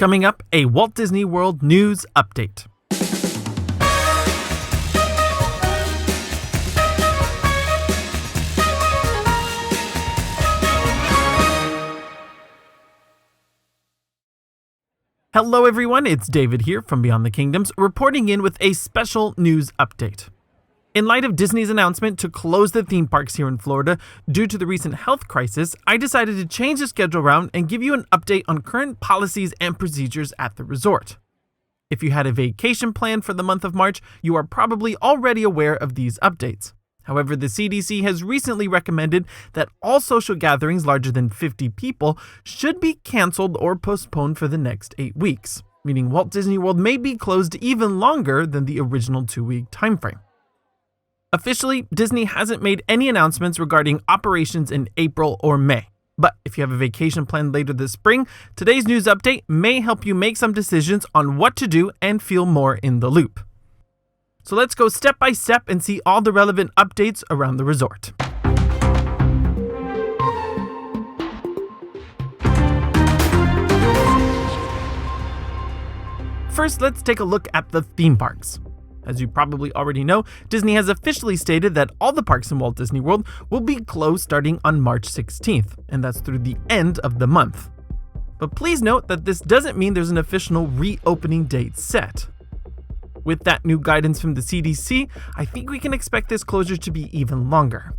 Coming up, a Walt Disney World news update. Hello everyone, it's David here from Beyond the Kingdoms, reporting in with a special news update. In light of Disney's announcement to close the theme parks here in Florida due to the recent health crisis, I decided to change the schedule around and give you an update on current policies and procedures at the resort. If you had a vacation planned for the month of March, you are probably already aware of these updates. However, the CDC has recently recommended that all social gatherings larger than 50 people should be canceled or postponed for the next 8 weeks, meaning Walt Disney World may be closed even longer than the original 2-week timeframe. Officially, Disney hasn't made any announcements regarding operations in April or May. But if you have a vacation planned later this spring, today's news update may help you make some decisions on what to do and feel more in the loop. So let's go step by step and see all the relevant updates around the resort. First, let's take a look at the theme parks. As you probably already know, Disney has officially stated that all the parks in Walt Disney World will be closed starting on March 16th, and that's through the end of the month. But please note that this doesn't mean there's an official reopening date set. With that new guidance from the CDC, I think we can expect this closure to be even longer.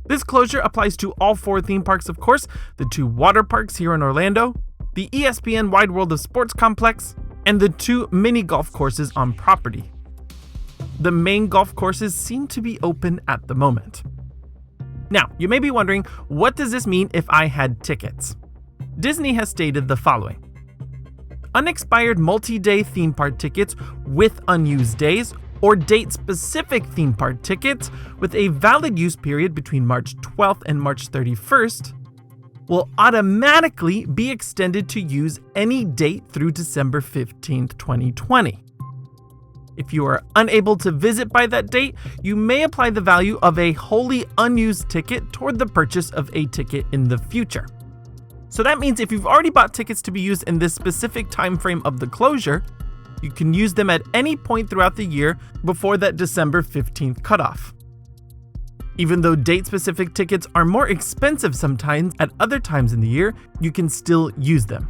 This closure applies to all 4 theme parks, of course, the 2 water parks here in Orlando, the ESPN Wide World of Sports Complex, and the 2 mini golf courses on property. The main golf courses seem to be open at the moment. Now, you may be wondering, what does this mean if I had tickets? Disney has stated the following. Unexpired multi-day theme park tickets with unused days or date-specific theme park tickets with a valid use period between March 12th and March 31st will automatically be extended to use any date through December 15th, 2020. If you are unable to visit by that date, you may apply the value of a wholly unused ticket toward the purchase of a ticket in the future. So that means if you've already bought tickets to be used in this specific time frame of the closure, you can use them at any point throughout the year before that December 15th cutoff. Even though date-specific tickets are more expensive sometimes at other times in the year, you can still use them.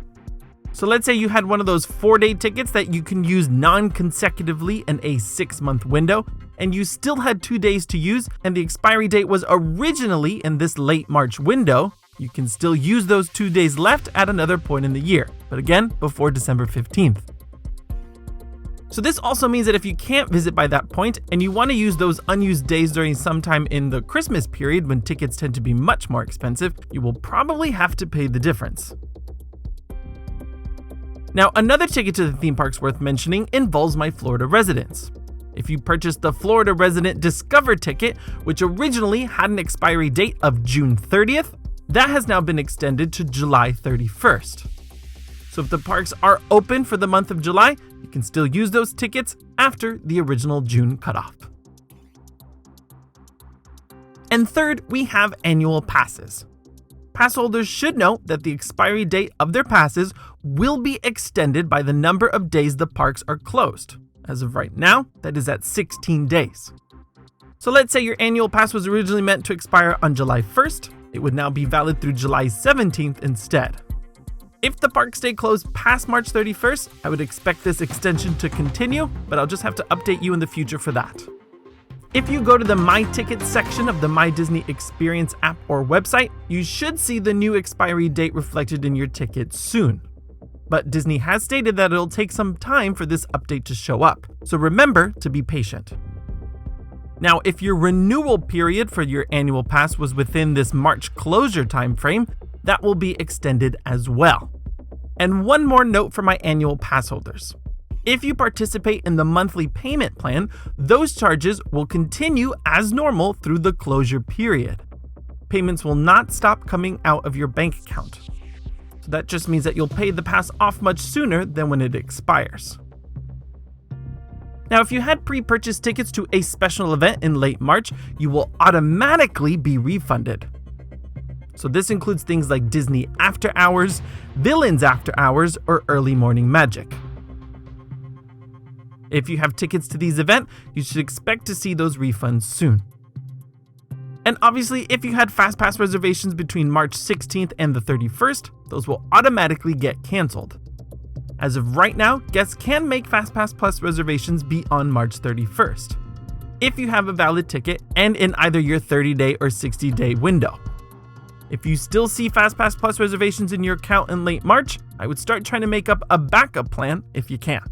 So let's say you had one of those 4-day tickets that you can use non-consecutively in a 6-month window, and you still had 2 days to use, and the expiry date was originally in this late March window, you can still use those 2 days left at another point in the year, but again, before December 15th. So this also means that if you can't visit by that point and you want to use those unused days during sometime in the Christmas period when tickets tend to be much more expensive, you will probably have to pay the difference. Now, another ticket to the theme parks worth mentioning involves my Florida residence. If you purchased the Florida Resident Discover ticket, which originally had an expiry date of June 30th, that has now been extended to July 31st. So if the parks are open for the month of July, you can still use those tickets after the original June cutoff. And third, we have annual passes. Pass holders should know that the expiry date of their passes will be extended by the number of days the parks are closed. As of right now, that is at 16 days. So let's say your annual pass was originally meant to expire on July 1st. It would now be valid through July 17th instead. If the parks stay closed past March 31st, I would expect this extension to continue, but I'll just have to update you in the future for that. If you go to the My Tickets section of the My Disney Experience app or website, you should see the new expiry date reflected in your ticket soon. But Disney has stated that it'll take some time for this update to show up, so remember to be patient. Now, if your renewal period for your annual pass was within this March closure timeframe, that will be extended as well. And one more note for my annual pass holders. If you participate in the monthly payment plan, those charges will continue as normal through the closure period. Payments will not stop coming out of your bank account. So that just means that you'll pay the pass off much sooner than when it expires. Now, if you had pre-purchased tickets to a special event in late March, you will automatically be refunded. So this includes things like Disney After Hours, Villains After Hours, or Early Morning Magic. If you have tickets to these events, you should expect to see those refunds soon. And obviously, if you had FastPass reservations between March 16th and the 31st, those will automatically get canceled. As of right now, guests can make FastPass Plus reservations beyond March 31st, if you have a valid ticket and in either your 30-day or 60-day window. If you still see FastPass Plus reservations in your account in late March, I would start trying to make up a backup plan if you can.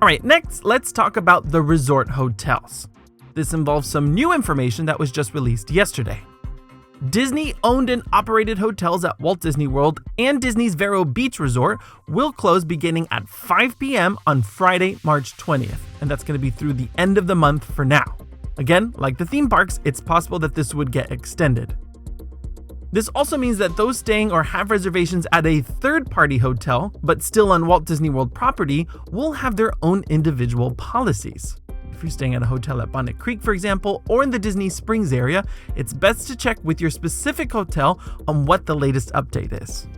Alright, next let's talk about the resort hotels. This involves some new information that was just released yesterday. Disney owned and operated hotels at Walt Disney World and Disney's Vero Beach Resort will close beginning at 5 p.m. on Friday, March 20th, and that's going to be through the end of the month for now. Again, like the theme parks, it's possible that this would get extended. This also means that those staying or have reservations at a third-party hotel, but still on Walt Disney World property, will have their own individual policies. If you're staying at a hotel at Bonnet Creek, for example, or in the Disney Springs area, it's best to check with your specific hotel on what the latest update is.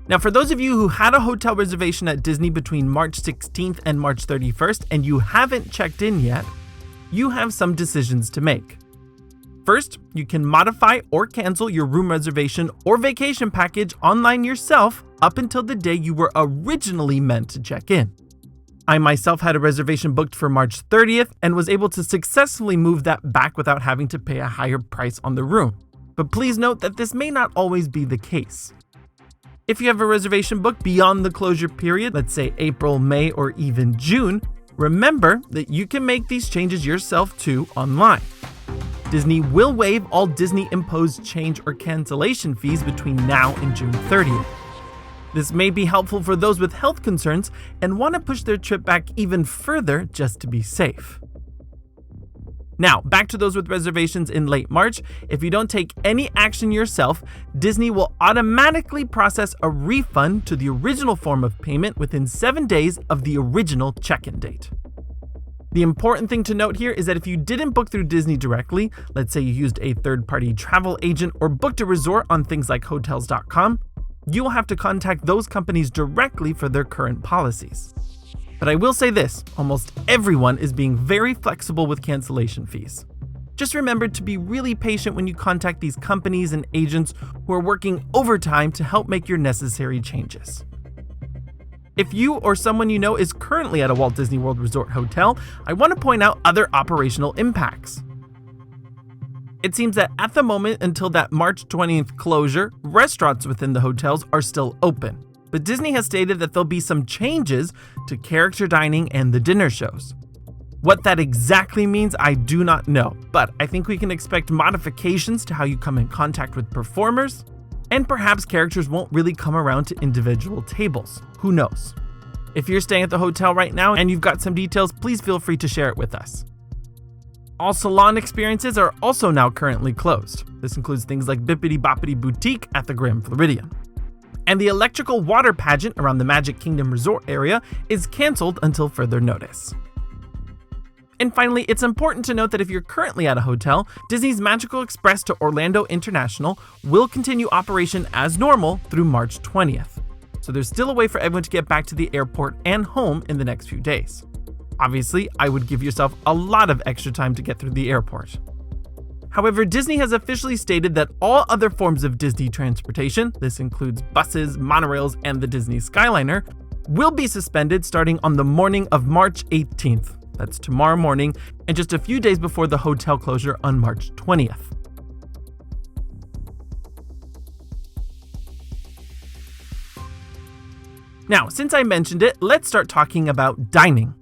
Now, for those of you who had a hotel reservation at Disney between March 16th and March 31st and you haven't checked in yet, you have some decisions to make. First, you can modify or cancel your room reservation or vacation package online yourself up until the day you were originally meant to check in. I myself had a reservation booked for March 30th and was able to successfully move that back without having to pay a higher price on the room. But please note that this may not always be the case. If you have a reservation booked beyond the closure period, let's say April, May, or even June, remember that you can make these changes yourself too online. Disney will waive all Disney-imposed change or cancellation fees between now and June 30th. This may be helpful for those with health concerns and want to push their trip back even further just to be safe. Now, back to those with reservations in late March. If you don't take any action yourself, Disney will automatically process a refund to the original form of payment within 7 days of the original check-in date. The important thing to note here is that if you didn't book through Disney directly, let's say you used a third-party travel agent or booked a resort on things like Hotels.com, you will have to contact those companies directly for their current policies. But I will say this, almost everyone is being very flexible with cancellation fees. Just remember to be really patient when you contact these companies and agents who are working overtime to help make your necessary changes. If you or someone you know is currently at a Walt Disney World Resort hotel, I want to point out other operational impacts. It seems that at the moment until that March 20th closure, restaurants within the hotels are still open. But Disney has stated that there'll be some changes to character dining and the dinner shows. What that exactly means, I do not know, but I think we can expect modifications to how you come in contact with performers, and perhaps characters won't really come around to individual tables. Who knows? If you're staying at the hotel right now and you've got some details, please feel free to share it with us. All salon experiences are also now currently closed. This includes things like Bippity Boppity Boutique at the Grand Floridian. And the electrical water pageant around the Magic Kingdom Resort area is canceled until further notice. And finally, it's important to note that if you're currently at a hotel, Disney's Magical Express to Orlando International will continue operation as normal through March 20th. So there's still a way for everyone to get back to the airport and home in the next few days. Obviously, I would give yourself a lot of extra time to get through the airport. However, Disney has officially stated that all other forms of Disney transportation, this includes buses, monorails, and the Disney Skyliner, will be suspended starting on the morning of March 18th. That's tomorrow morning, and just a few days before the hotel closure on March 20th. Now, since I mentioned it, let's start talking about dining.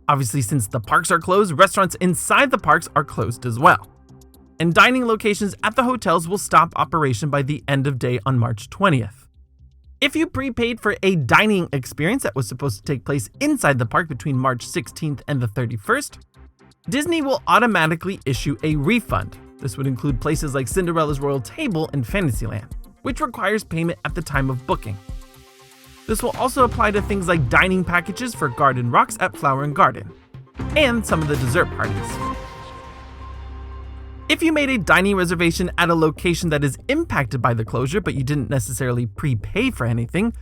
Obviously, since the parks are closed, restaurants inside the parks are closed as well. And dining locations at the hotels will stop operation by the end of day on March 20th. If you prepaid for a dining experience that was supposed to take place inside the park between March 16th and the 31st, Disney will automatically issue a refund. This would include places like Cinderella's Royal Table and Fantasyland, which requires payment at the time of booking. This will also apply to things like dining packages for Garden Rocks at Flower and Garden, and some of the dessert parties. If you made a dining reservation at a location that is impacted by the closure but you didn't necessarily prepay for anything,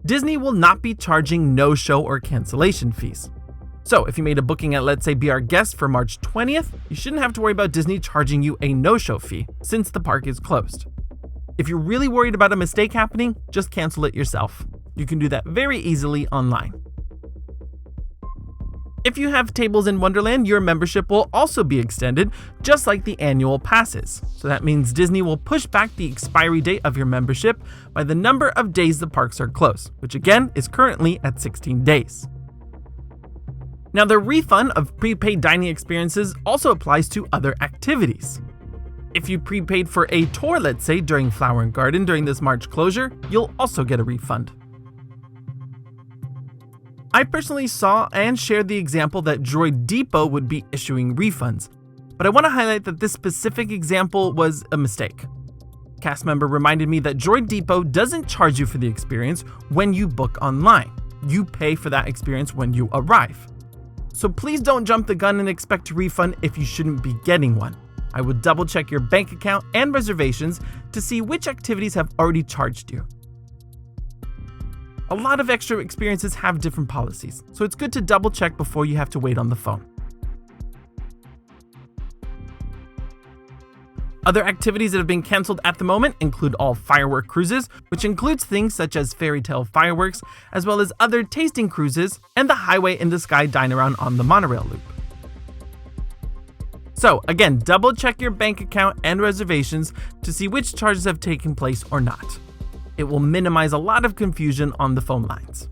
Disney will not be charging no-show or cancellation fees. So if you made a booking at, let's say, Be Our Guest for March 20th, you shouldn't have to worry about Disney charging you a no-show fee since the park is closed. If you're really worried about a mistake happening, just cancel it yourself. You can do that very easily online. If you have tables in Wonderland, your membership will also be extended, just like the annual passes. So that means Disney will push back the expiry date of your membership by the number of days the parks are closed, which again is currently at 16 days. Now, the refund of prepaid dining experiences also applies to other activities. If you prepaid for a tour, let's say, during Flower and Garden during this March closure, you'll also get a refund. I personally saw and shared the example that Droid Depot would be issuing refunds, but I want to highlight that this specific example was a mistake. Cast member reminded me that Droid Depot doesn't charge you for the experience when you book online. You pay for that experience when you arrive. So please don't jump the gun and expect a refund if you shouldn't be getting one. I would double check your bank account and reservations to see which activities have already charged you. A lot of extra experiences have different policies, so it's good to double check before you have to wait on the phone. Other activities that have been canceled at the moment include all firework cruises, which includes things such as fairy tale fireworks, as well as other tasting cruises and the Highway in the Sky dine-around on the monorail loop. So again, double check your bank account and reservations to see which charges have taken place or not. It will minimize a lot of confusion on the phone lines.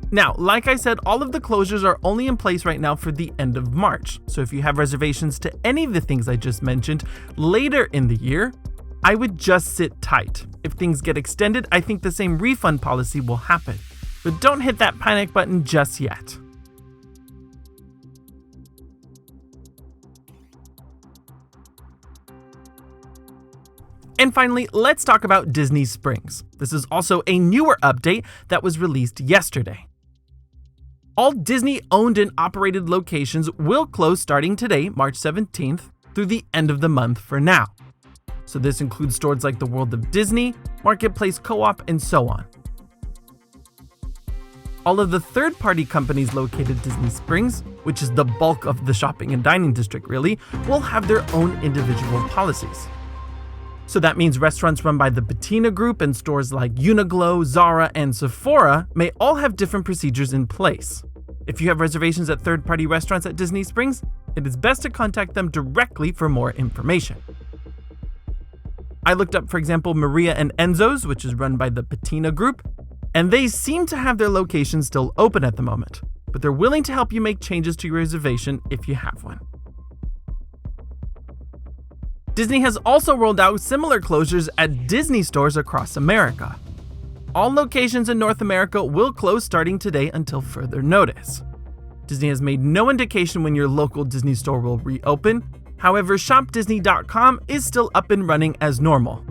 Now, like I said, all of the closures are only in place right now for the end of March. So if you have reservations to any of the things I just mentioned later in the year, I would just sit tight. If things get extended, I think the same refund policy will happen. But don't hit that panic button just yet. And finally, let's talk about Disney Springs. This is also a newer update that was released yesterday. All Disney-owned and operated locations will close starting today, March 17th, through the end of the month for now. So this includes stores like the World of Disney, Marketplace Co-op, and so on. All of the third-party companies located at Disney Springs, which is the bulk of the shopping and dining district really, will have their own individual policies. So that means restaurants run by the Patina Group and stores like Uniqlo, Zara, and Sephora may all have different procedures in place. If you have reservations at third-party restaurants at Disney Springs, it is best to contact them directly for more information. I looked up, for example, Maria and Enzo's, which is run by the Patina Group, and they seem to have their locations still open at the moment, but they're willing to help you make changes to your reservation if you have one. Disney has also rolled out similar closures at Disney stores across America. All locations in North America will close starting today until further notice. Disney has made no indication when your local Disney store will reopen. However, shopdisney.com is still up and running as normal,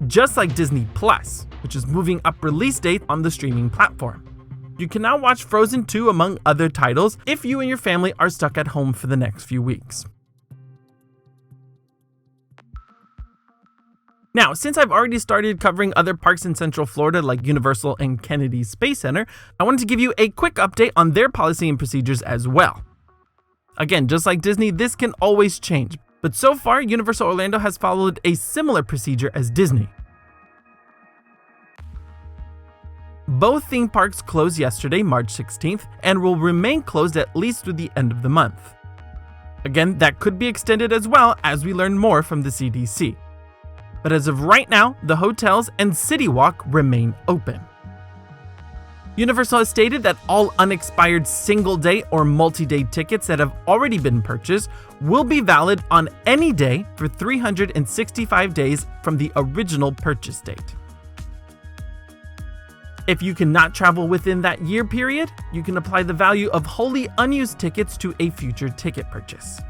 just like Disney Plus, which is moving up release date on the streaming platform. You can now watch Frozen 2 among other titles if you and your family are stuck at home for the next few weeks. Now, since I've already started covering other parks in Central Florida like Universal and Kennedy Space Center, I wanted to give you a quick update on their policy and procedures as well. Again, just like Disney, this can always change, but so far, Universal Orlando has followed a similar procedure as Disney. Both theme parks closed yesterday, March 16th, and will remain closed at least through the end of the month. Again, that could be extended as well as we learn more from the CDC. But as of right now, the hotels and City Walk remain open. Universal has stated that all unexpired single-day or multi-day tickets that have already been purchased will be valid on any day for 365 days from the original purchase date. If you cannot travel within that year period, you can apply the value of wholly unused tickets to a future ticket purchase.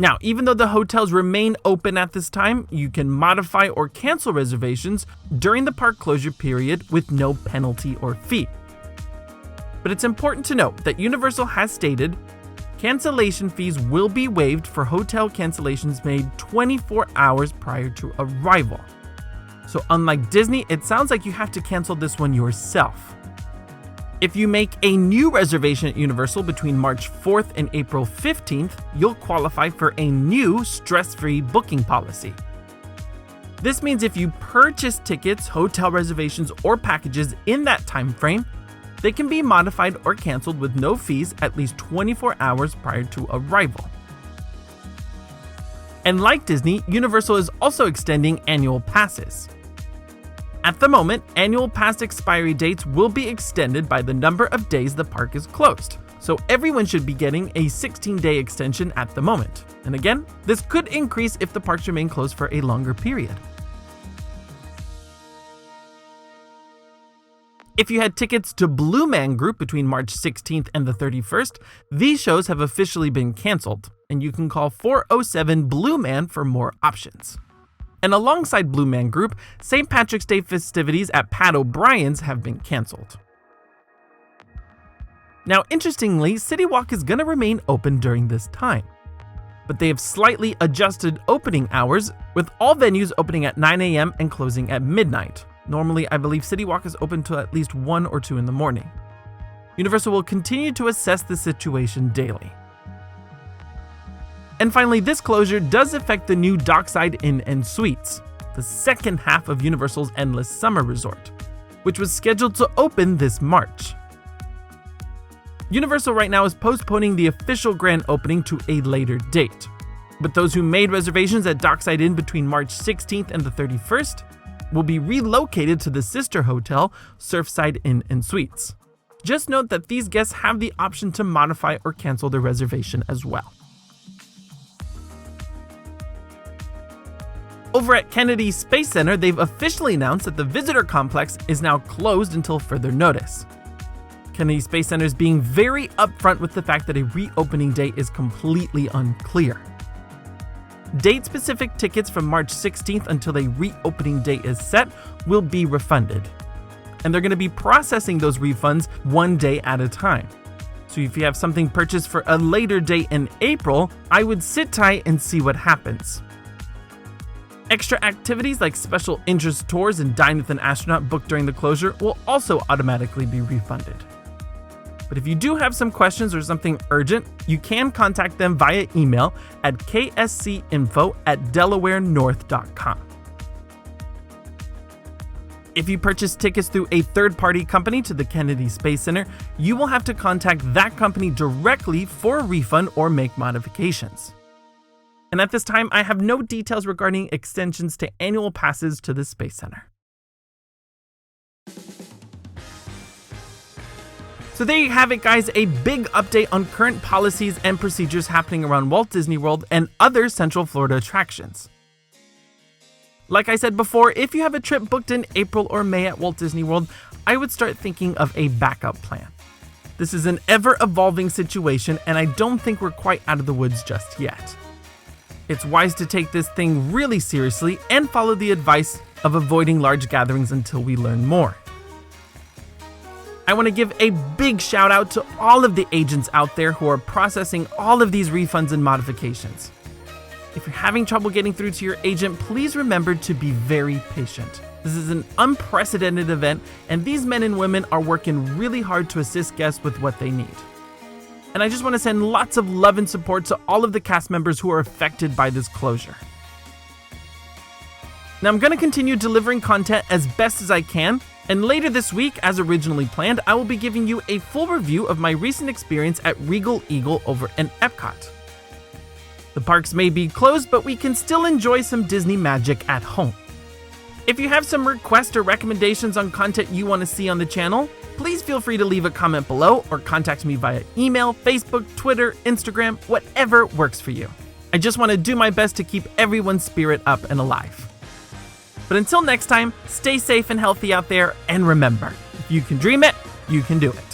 Now, even though the hotels remain open at this time, you can modify or cancel reservations during the park closure period with no penalty or fee. But it's important to note that Universal has stated cancellation fees will be waived for hotel cancellations made 24 hours prior to arrival. So unlike Disney, it sounds like you have to cancel this one yourself. If you make a new reservation at Universal between March 4th and April 15th, you'll qualify for a new stress-free booking policy. This means if you purchase tickets, hotel reservations, or packages in that time frame, they can be modified or canceled with no fees at least 24 hours prior to arrival. And like Disney, Universal is also extending annual passes. At the moment, annual pass expiry dates will be extended by the number of days the park is closed, so everyone should be getting a 16-day extension at the moment. And again, this could increase if the parks remain closed for a longer period. If you had tickets to Blue Man Group between March 16th and the 31st, these shows have officially been canceled, and you can call 407 Blue Man for more options. And alongside Blue Man Group, St. Patrick's Day festivities at Pat O'Brien's have been canceled. Now, interestingly, City Walk is going to remain open during this time, but they have slightly adjusted opening hours, with all venues opening at 9 a.m. and closing at midnight. Normally, I believe City Walk is open till at least 1 or 2 in the morning. Universal will continue to assess the situation daily. And finally, this closure does affect the new Dockside Inn and Suites, the second half of Universal's Endless Summer Resort, which was scheduled to open this March. Universal right now is postponing the official grand opening to a later date, but those who made reservations at Dockside Inn between March 16th and the 31st will be relocated to the sister hotel, Surfside Inn and Suites. Just note that these guests have the option to modify or cancel their reservation as well. Over at Kennedy Space Center, they've officially announced that the visitor complex is now closed until further notice. Kennedy Space Center is being very upfront with the fact that a reopening date is completely unclear. Date-specific tickets from March 16th until a reopening date is set will be refunded. And they're going to be processing those refunds one day at a time. So if you have something purchased for a later date in April, I would sit tight and see what happens. Extra activities like special interest tours and Dine with an Astronaut booked during the closure will also automatically be refunded. But if you do have some questions or something urgent, you can contact them via email at kscinfo@delawarenorth.com. If you purchase tickets through a third-party company to the Kennedy Space Center, you will have to contact that company directly for a refund or make modifications. And at this time, I have no details regarding extensions to annual passes to the Space Center. So there you have it, guys, a big update on current policies and procedures happening around Walt Disney World and other Central Florida attractions. Like I said before, if you have a trip booked in April or May at Walt Disney World, I would start thinking of a backup plan. This is an ever-evolving situation, and I don't think we're quite out of the woods just yet. It's wise to take this thing really seriously and follow the advice of avoiding large gatherings until we learn more. I want to give a big shout out to all of the agents out there who are processing all of these refunds and modifications. If you're having trouble getting through to your agent, please remember to be very patient. This is an unprecedented event, and these men and women are working really hard to assist guests with what they need. And I just want to send lots of love and support to all of the cast members who are affected by this closure. Now I'm going to continue delivering content as best as I can, and later this week, as originally planned, I will be giving you a full review of my recent experience at Regal Eagle over in Epcot. The parks may be closed, but we can still enjoy some Disney magic at home. If you have some requests or recommendations on content you want to see on the channel, please feel free to leave a comment below or contact me via email, Facebook, Twitter, Instagram, whatever works for you. I just want to do my best to keep everyone's spirit up and alive. But until next time, stay safe and healthy out there, and remember, if you can dream it, you can do it.